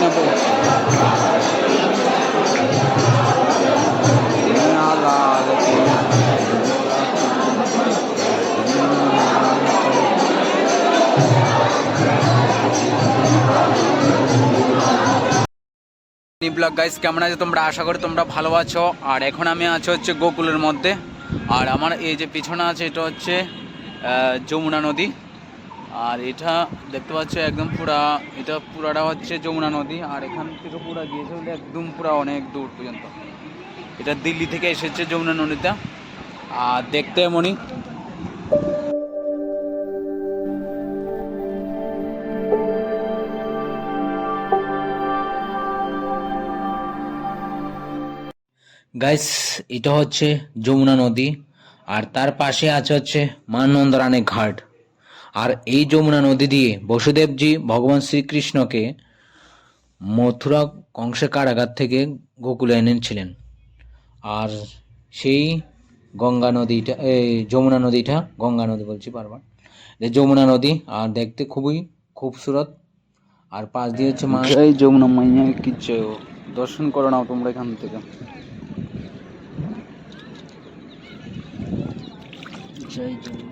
নেবো। Blog guys, কেমন আছে তোমরা? আশা করি তোমরা ভালো আছো। আর এখন আমি আছি হচ্ছে গোকুলের মধ্যে। আর আমার এই যে পিছনে আছে এটা হচ্ছে যমুনা নদী। আর এটা দেখতে পাচ্ছ একদম পুরাটা হচ্ছে যমুনা নদী। আর এখান থেকে পুরা গিয়েছে একদম পুরা অনেক দূর পর্যন্ত। এটা দিল্লি থেকে এসেছে যমুনা নদীটা। আর দেখতে এমনই। গাইস, এটা হচ্ছে যমুনা নদী। আর তার পাশে আছে হচ্ছে মা নন্দরানী ঘাট। আর এই যমুনা নদী দিয়ে বসুদেবজি ভগবান শ্রীকৃষ্ণকে মথুরা কংসের কারাগার থেকে গোকুলে এনেছিলেন। আর সেই গঙ্গা নদীটা, এই যমুনা নদীটা, গঙ্গা নদী বলছি বারবার, যমুনা নদী। আর দেখতে খুবই খুবসুরত। আর পাশ দিয়ে হচ্ছে মা এই যমুনা মাইয়া কিছু দর্শন করে নাও তোমরা এখান থেকে। জয় যমুনা।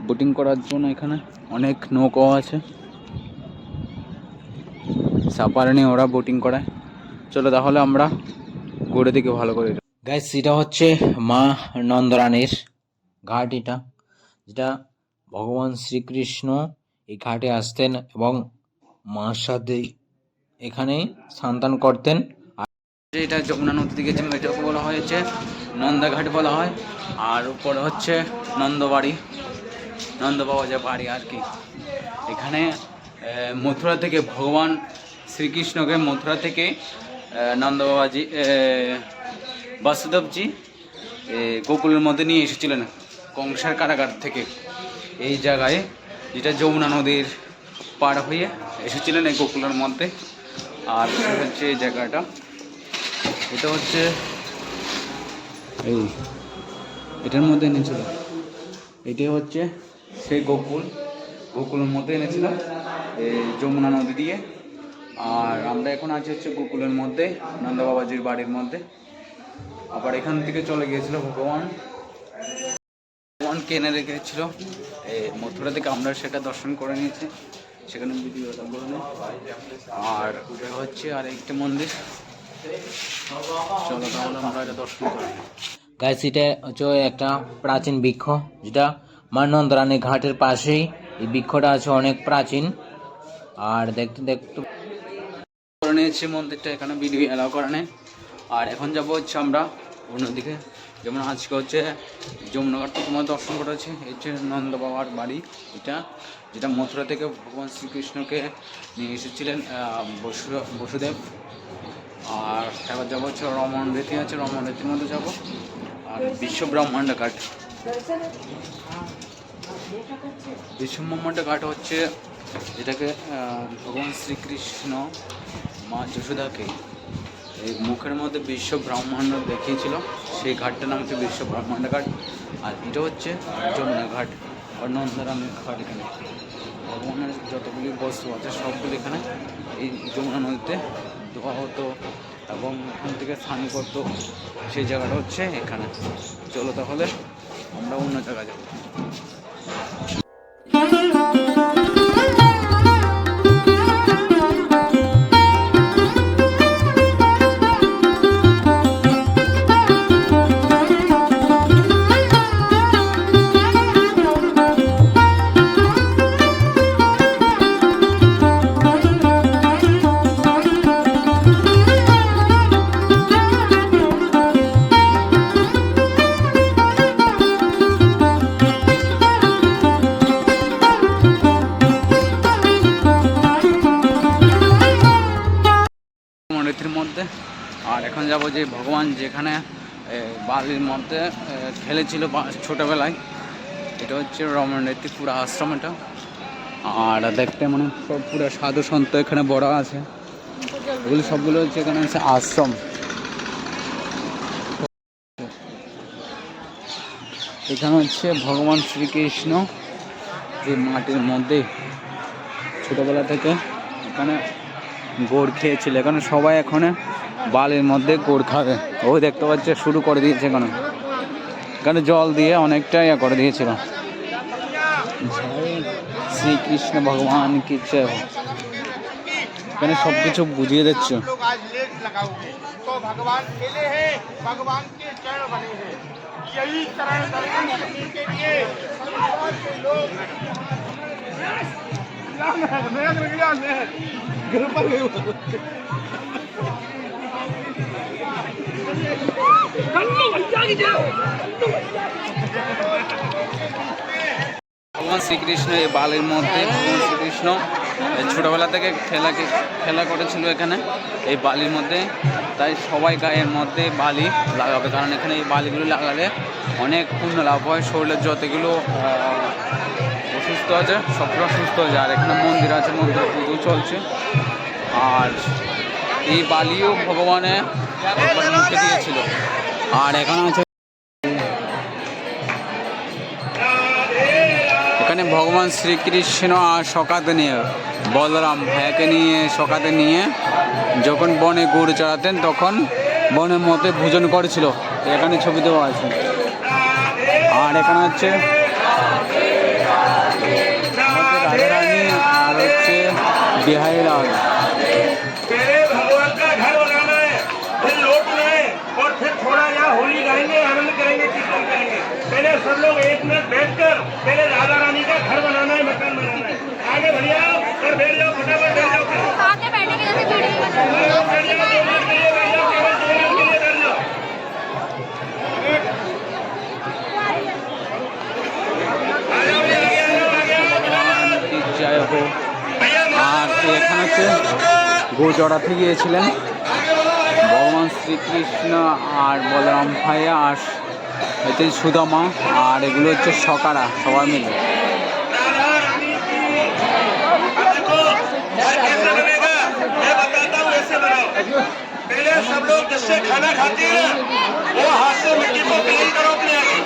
বোটিং করার জন্য এখানে অনেক নৌকাও আছে। সাপার নিয়ে ওরা বোটিং করায়। চলো তাহলে আমরা ঘুরে দিকে ভালো করে। গাইস, এটা হচ্ছে মা নন্দরানীর ঘাট। এটা যেটা ভগবান শ্রীকৃষ্ণ এই ঘাটে আসতেন এবং মার সাথে এখানে সন্তান করতেন। আর এটা যমুনা নদী থেকে যে এটাকে বলা হয়েছে নন্দাঘাট বলা হয়। আর উপরে হচ্ছে নন্দবাড়ি, নন্দ বাবা যে বাড়ি আর কি। এখানে মথুরা থেকে ভগবান শ্রীকৃষ্ণকে মথুরা থেকে নন্দ বাবাজি বাসুদেবজি গোকুলের মধ্যে নিয়ে এসেছিলেন কংসের কারাগার থেকে। এই জায়গায় যেটা যমুনা নদীর পার হয়ে এসেছিলেন এই গোকুলের মধ্যে। আর হচ্ছে এই জায়গাটা, এটা হচ্ছে এই এটার মধ্যে এনেছিল। এটাই হচ্ছে সেই গোকুলের মধ্যে এনেছিল এই যমুনা নদী দিয়ে। আর আমরা এখন আছি হচ্ছে গোকুলের মধ্যে, নন্দ বাবাজির বাড়ির মধ্যে। আবার এখান থেকে চলে গিয়েছিল ভগবানকে এনে রেখেছিল মথুরা থেকে। আমরা সেটা দর্শন করে নিয়েছি, সেখানে ভিডিওটা করে নিই। আর ওটা হচ্ছে আর একটা মন্দির। চলো তাহলে আমরা এটা দর্শন করি। গাইস, এটা হচ্ছে একটা প্রাচীন বৃক্ষ, যেটা মা নন্দরানী ঘাটের পাশেই এই বৃক্ষটা আছে, অনেক প্রাচীন। আর দেখতে দেখতে করে নিয়েছি মন্দিরটা, এখানে ভিডিও এলাও করা নেই। আর এখন যাবো হচ্ছে আমরা অন্যদিকে। যেমন আজকে হচ্ছে যমুনাঘাট তোমার দর্শন করেছি। এই হচ্ছে নন্দ বাবার বাড়ি এটা, যেটা মথুরা থেকে ভগবান শ্রীকৃষ্ণকে নিয়ে এসেছিলেন বসুদেব। আর এবার যাবো হচ্ছে রমন রীতি আছে, রমন রীতির মধ্যে যাবো। আর বিশ্ব ব্রহ্মাণ্ড ঘাট, বিশ্ব ব্রহ্মাণ্ড ঘাট হচ্ছে যেটাকে ভগবান শ্রীকৃষ্ণ মা যশোদাকে এই মুখের মধ্যে বিশ্ব ব্রহ্মাণ্ড দেখিয়েছিল, সেই ঘাটটার নাম হচ্ছে বিশ্ব ব্রহ্মাণ্ড ঘাট। আর এটা হচ্ছে যমুনা ঘাট আর নন্দরানী ঘাট। এখানে ভগবানের যতগুলি বস্তু আছে সবগুলি এখানে এই যমুনা নদীতে ধোয়া হতো এবং এখান থেকে স্নান করতো। সেই জায়গাটা হচ্ছে এখানে। চলো তাহলে আমরা অন্য জায়গায় যাবো। মধ্যে। আর এখন যাব যে ভগবান যেখানে বালির মধ্যে খেলেছিল ছোটবেলায়, এটা হচ্ছে রমণীতি পুরো আশ্রম এটা। আর দেখতে মানে সব পুরো সাধু সন্ত এখানে বড় আছে, এগুলো সবগুলো হচ্ছে এখানে হচ্ছে আশ্রম। এখানে হচ্ছে ভগবান শ্রীকৃষ্ণ এই মাটির মধ্যে ছোটোবেলা থেকে এখানে গোড় খেয়েছিল। এখানে সবাই এখানে বালির মধ্যে গোড় খাবে। ওই দেখতে পাচ্ছে শুরু করে দিয়েছে এখানে। এখানে জল দিয়ে অনেকটা ইয়ে করে দিয়েছিল। শ্রীকৃষ্ণ ভগবান কি জয় হোক। এখানে সব কিছু বুঝিয়ে দিচ্ছে। ভগবান শ্রীকৃষ্ণ এই বালির মধ্যে ভগবান শ্রীকৃষ্ণ ছোটোবেলা থেকে খেলা করেছিল এখানে এই বালির মধ্যে। তাই সবাই গায়ের মধ্যে বালি লাগাবে, কারণ এখানে এই বালিগুলো লাগালে অনেক পুণ্য লাভ হয়। শরীরের যতগুলো অসুস্থ আছে সবগুলো সুস্থ হয়ে যায়। আর এখানে মন্দির আছে, মন্দিরে পুজো চলছে। আর এই বালিও ভগবানের মুখে দিয়েছিল। আর এখানে আছে এখানে ভগবান শ্রীকৃষ্ণ আর সকাতে নিয়ে বলরাম ভাইয়াকে নিয়ে সকাতে নিয়ে যখন বনে গরু চড়াতেন তখন বনের মধ্যে ভোজন করেছিল। এখানে ছবি দেওয়া আছে। আর এখানে হচ্ছে রাধারানী আর হচ্ছে বিহারি লাল। थोड़ा यहाँ होली गाएंगे, आनंद करेंगे, कीर्तन करेंगे। पहले सब लोग एक मिनट बैठकर पहले राधा रानी का घर बनाना है, मकान बनाना है। आगे बढ़िया और बैठ जाओ, फटाफट बैठ जाओ। साथ में बैठेंगे जैसे बैठ जाओ, 2 मिनट के लिए बैठ जाओ, केवल 2 मिनट के लिए बैठ जाओ। জয় হোক। আর এখানে হচ্ছে গরু চড়াতে গিয়েছিলেন ভগবান শ্রীকৃষ্ণ আর বলরাম ভাইয়া আর হচ্ছে সুদামা। আর এগুলো হচ্ছে সকারা সবাই মিলে। पहले सब लोग जिससे खाना खाते हैं वो हाथ से मिट्टी को क्लीन करो अपने आगे।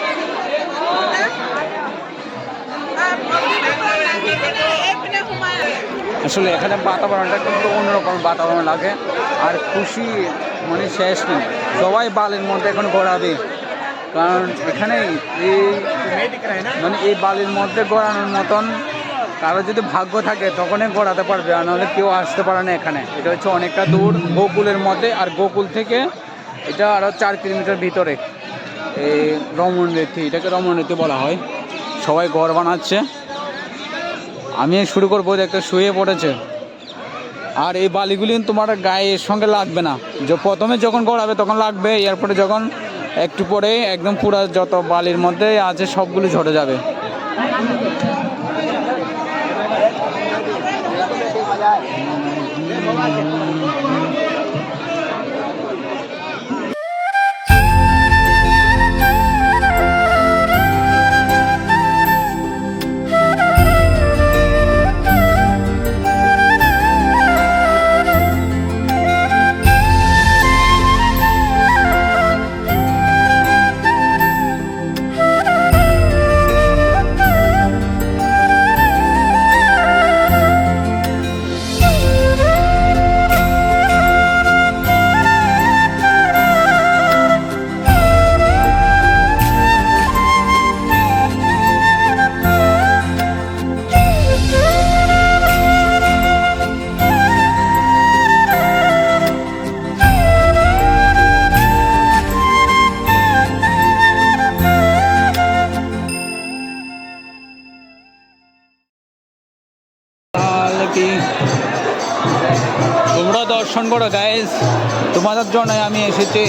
আসলে এখানে বাতাবরণটা কিন্তু অন্যরকম বাতাবরণ লাগে। আর খুশি মানে শেষ নেই। সবাই বালির মধ্যে এখন ঘোরাবে, কারণ এখানে এই মানে এই বালির মধ্যে ঘোরানোর মতন কারো যদি ভাগ্য থাকে তখনই ঘোরাতে পারবে, আর নাহলে কেউ আসতে পারে না এখানে। এটা হচ্ছে অনেকটা দূর গোকুলের মধ্যে। আর গোকুল থেকে এটা আরও 4 কিলোমিটার ভিতরে এই রমণরীতি, এটাকে রমণরীতি বলা হয়। সবাই ঘর বানাচ্ছে। আমি শুরু করবো, দেখতে শুয়ে পড়েছে। আর এই বালিগুলি তোমার গায়ের সঙ্গে লাগবে না। যে প্রথমে যখন গড়াবে তখন লাগবে, এরপরে যখন একটু পরে একদম পুরো যত বালির মধ্যে আছে সবগুলো ঝরে যাবে। তোমরা দর্শন করো গাইস, তোমাদের জন্য আমি এসেছি।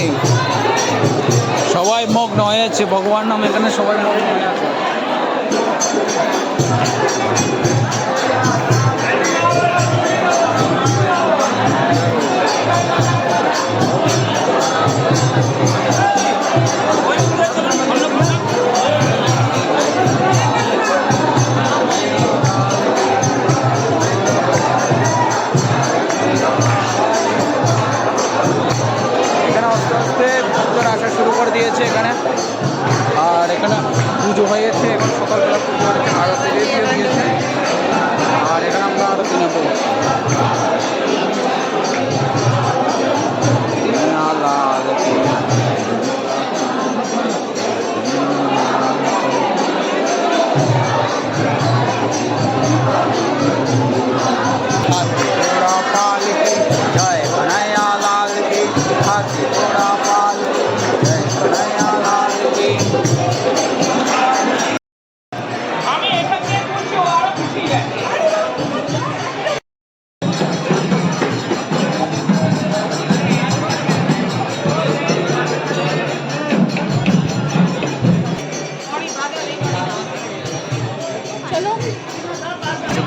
সবাই মগ্ন হয়ে আছে ভগবান নাম, এখানে সবাই মগ্ন হয়ে আছে। এখানে আস্তে আস্তে ভক্তরা আসা শুরু করে দিয়েছে এখানে। আর এখানে পুজো পুজো হয়ে গেছে, এখন সকালবেলা পুজো হয়েছে, আরতি দিয়ে দিয়েছে। আর এখানে আমরা আরতি নেব। জয় কনৈয়া লাল কি, হাতি ঘোড়া পাল কি, জয় কনৈয়া লাল কি। আমি এখান থেকে বলছি ও আরো খুশি হয়।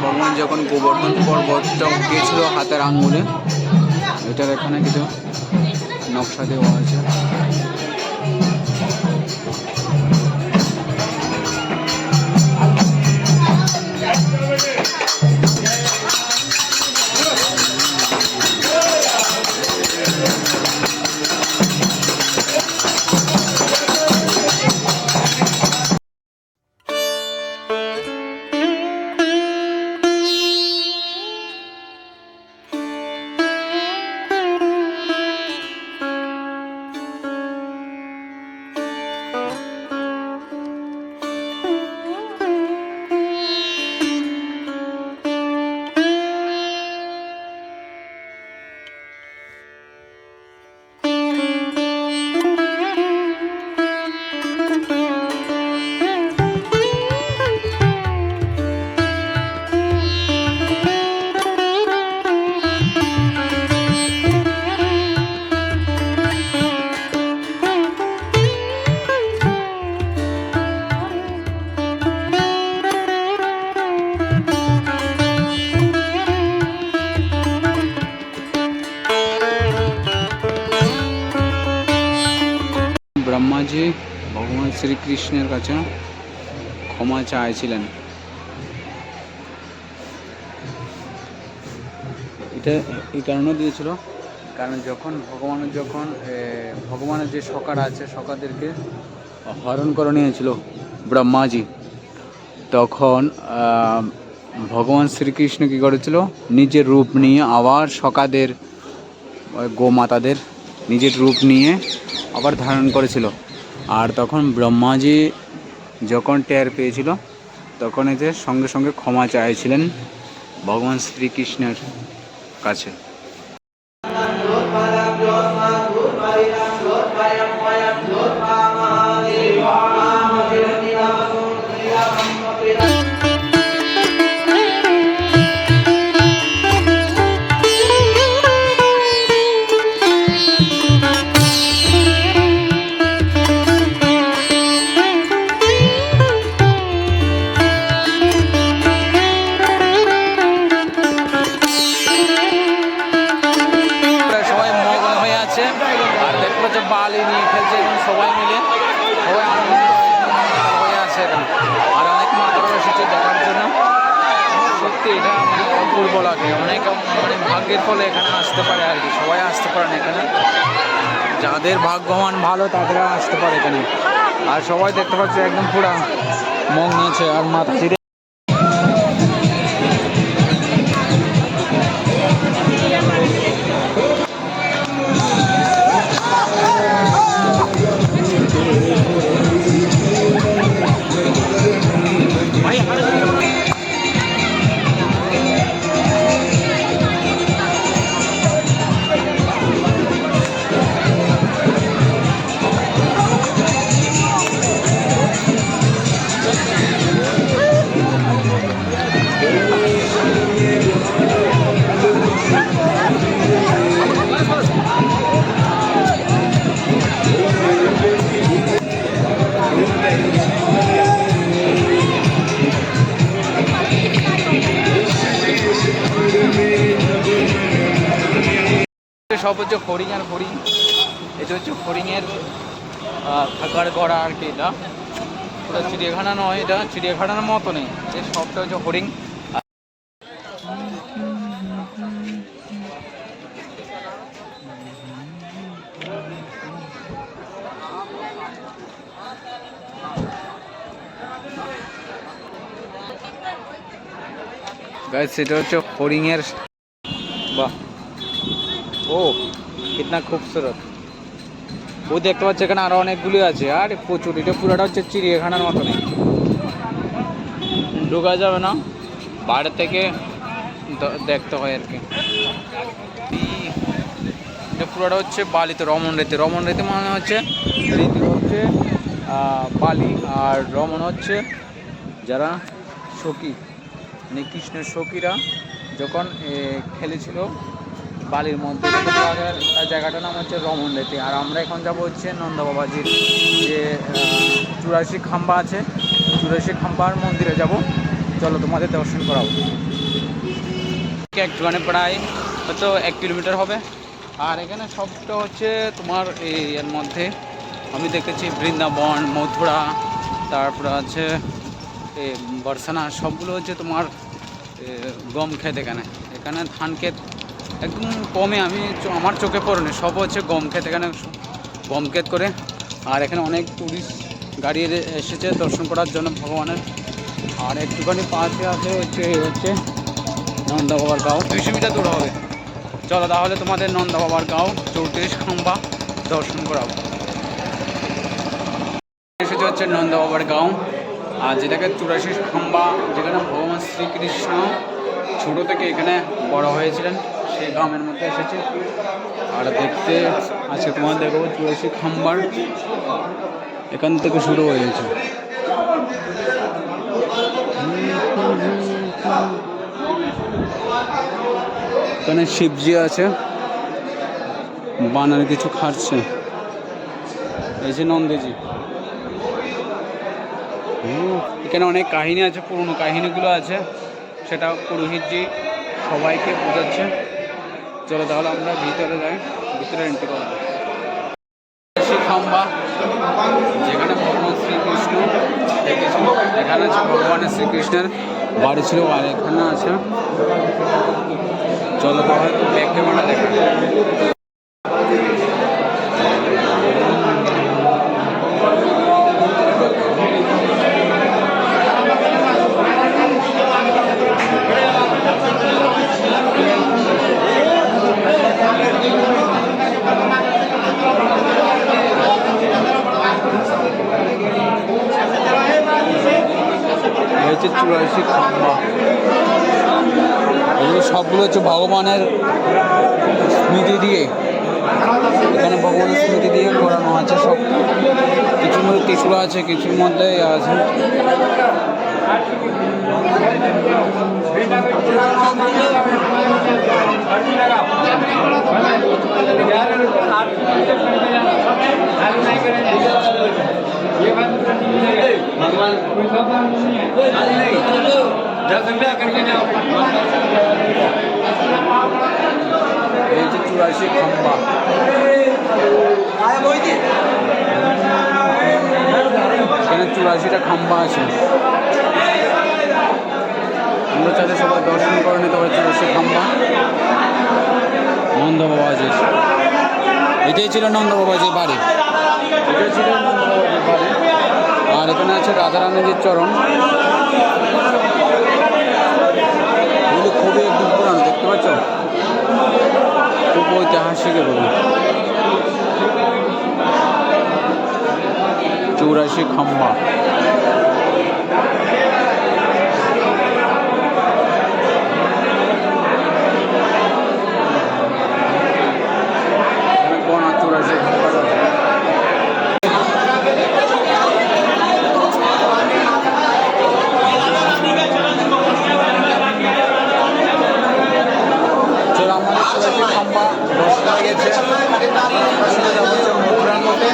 ভগবান যখন গোবর্ধন পর্বতটা উঠিয়েছিল হাতের আঙ্গুলে, এটার এখানে কিছু নকশা দেওয়া আছে। ব্রহ্মাজি ভগবান শ্রীকৃষ্ণের কাছে ক্ষমা চাইছিলেন। এটা এই কারণে দিয়েছিল, কারণ যখন ভগবানের যে সখার আছে, সখাদেরকে হরণ করে নিয়েছিল ব্রহ্মাজি, তখন ভগবান শ্রীকৃষ্ণ কী করেছিল, নিজের রূপ নিয়ে আবার সখাদের, গোমাতাদের নিজের রূপ নিয়ে আবার ধারণ করেছিল। আর তখন ব্রহ্মাজি যখন টের পেয়েছিল, তখন এতে সঙ্গে সঙ্গে ক্ষমা চাইছিলেন ভগবান শ্রীকৃষ্ণের কাছে। আর দেখবো যে বালি নিয়ে খেলছে এখন সবাই মিলে, সবাই আনন্দ হয়ে আছে এখানে। আর অনেক মাতারা এসেছে দেখার জন্য। সত্যি এটা মানে অপূর্ব লাগে, অনেক মানে ভাগ্যের ফলে এখানে আসতে পারে আর কি। সবাই আসতে পারেন এখানে, যাদের ভাগ্যবান ভালো তাদেরা আসতে পারে এখানে। আর সবাই দেখতে পাচ্ছে একদম পুরা মন নিয়েছে। আর মাতাজির সব হচ্ছে হরিণ আর হরিণ। এটা হচ্ছে হরিণের থাকার গড়া আর কি। এটা পুরো চিড়িয়াখানা নয়, এটা চিড়িয়াখানার মতো নেই, এই সবটা হচ্ছে হরিণ। গাইস সেটা হচ্ছে হরিণের, বাহ ও কিতনা খুবসুরত। ও দেখতে পাচ্ছে এখানে আরো অনেকগুলি আছে, আর প্রচুর, এটা পুরোটা হচ্ছে চিড়িয়াখানার মতনই। ঢোকা যাবে না, বাইরে থেকে দেখতে হয় আর কি। এটা পুরোটা হচ্ছে বালিতে, রমন রেতে। রমন রেতে মানে হচ্ছে রীতি হচ্ছে বালি, আর রমন হচ্ছে যারা সখী, মানে কৃষ্ণের সখীরা যখন খেলেছিল বালির মধ্যে, তার জায়গাটার নাম হচ্ছে রমন রেতি। আর আমরা এখন যাব হচ্ছে নন্দা বাবাজির যে 84 খাম্বা আছে, 84 খাম্বার মন্দিরে যাব। চলো তোমাদের দর্শন করাবো। একটুখানি প্রায় হয়তো 1 কিলোমিটার হবে। আর এখানে সবটা হচ্ছে তোমার এর মধ্যে আমি দেখেছি বৃন্দাবন, মথুরা, তারপরে আছে বর্ষানা, সবগুলো হচ্ছে তোমার গম ক্ষেত। এখানে এখানে ধান ক্ষেত একদম কমে, আমার চোখে পড়েনি, সব হচ্ছে গম ক্ষেত। এখানে গম ক্ষেত করে। আর এখানে অনেক টুরিস্ট গাড়ি এসেছে দর্শন করার জন্য ভগবানের। আর একটুখানি পাশে আছে হচ্ছে নন্দা বাবার গাঁও, 200 মিটার দূর হবে। চলো তাহলে তোমাদের নন্দা বাবার গাঁও 34 খাম্বা দর্শন করাবো। এসেছে হচ্ছে নন্দা বাবার গাঁও, আর যেটাকে 84 খাম্বা, যেখানে ভগবান শ্রীকৃষ্ণ ছোটো থেকে এখানে বড় হয়েছিলেন, সেই গ্রামের মধ্যে এসেছে। আর দেখতে আজকে তোমার দেখো 84 খাম্বার এখান থেকে শুরু হয়েছে। এখানে শিবজি আছে, বানার কিছু খাচ্ছে, এই যে নন্দজি। এখানে অনেক কাহিনী আছে, পুরনো কাহিনীগুলো আছে, সেটা পুরোহিতজি সবাইকে বোঝাচ্ছে। চলো তাহলে আমরা ভিতরে যাই, ভিতরে এন্ট্রি করা যায়। খাম্বা যেখানে ভগবান শ্রীকৃষ্ণ দেখেছিল, এখানে আছে ভগবানের শ্রীকৃষ্ণের বাড়ি ছিল, আর এখানে আছে। চলো তাহলে তো ব্যাক ক্যামেরা দেখা। হচ্ছে 84 খাম্বা, এগুলো সবগুলো হচ্ছে ভগবানের স্মৃতি দিয়ে, এখানে ভগবানের স্মৃতি দিয়ে করানো আছে সব। কিছুর মধ্যে ত্রিশূল আছে, কিছুর মধ্যে আছে। এই যে 84 খাম্বা, এখানে 84টা খাম্বা আছে। আমরা চাইলে সবাই দর্শন করে নিতে পারি 84 খাম্বা নন্দ বাবাজির। এটাই ছিল নন্দ বাবাজির বাড়ি, এটাই ছিল নন্দ বাবাজির বাড়ি। আর এখানে আছে রাধারানীজির চরণ, এগুলো খুবই একদম পুরানো, দেখতে পাচ্ছ, খুব ঐতিহাসিক। এগুলো 84 খাম্বা। কোন 84 খাম্বা খাম্বা দর্শন হয়ে গেছে। মথুরার মধ্যে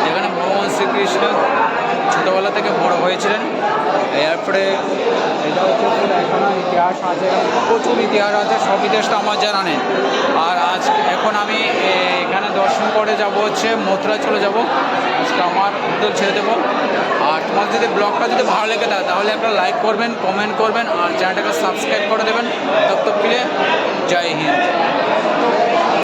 যেখানে ভগবান শ্রীকৃষ্ণ ছোটোবেলা থেকে বড় হয়েছিলেন। এরপরে এটা হচ্ছে এখনও ইতিহাস আছে, প্রচুর ইতিহাস আছে, সব ইতিহাসটা আমার জানা নেই। আর এখন আমি এখানে দর্শন করে যাব হচ্ছে মথুরা চলে যাব। আজকে আমার হোটেল ছেড়ে দেবো। আর তোমার যদি ব্লগটা যদি ভালো লেগে থাকে তাহলে একটা লাইক করবেন, কমেন্ট করবেন, আর চ্যানেলটাকে সাবস্ক্রাইব করে দেবেন। তব তক के लिए जय हिंद।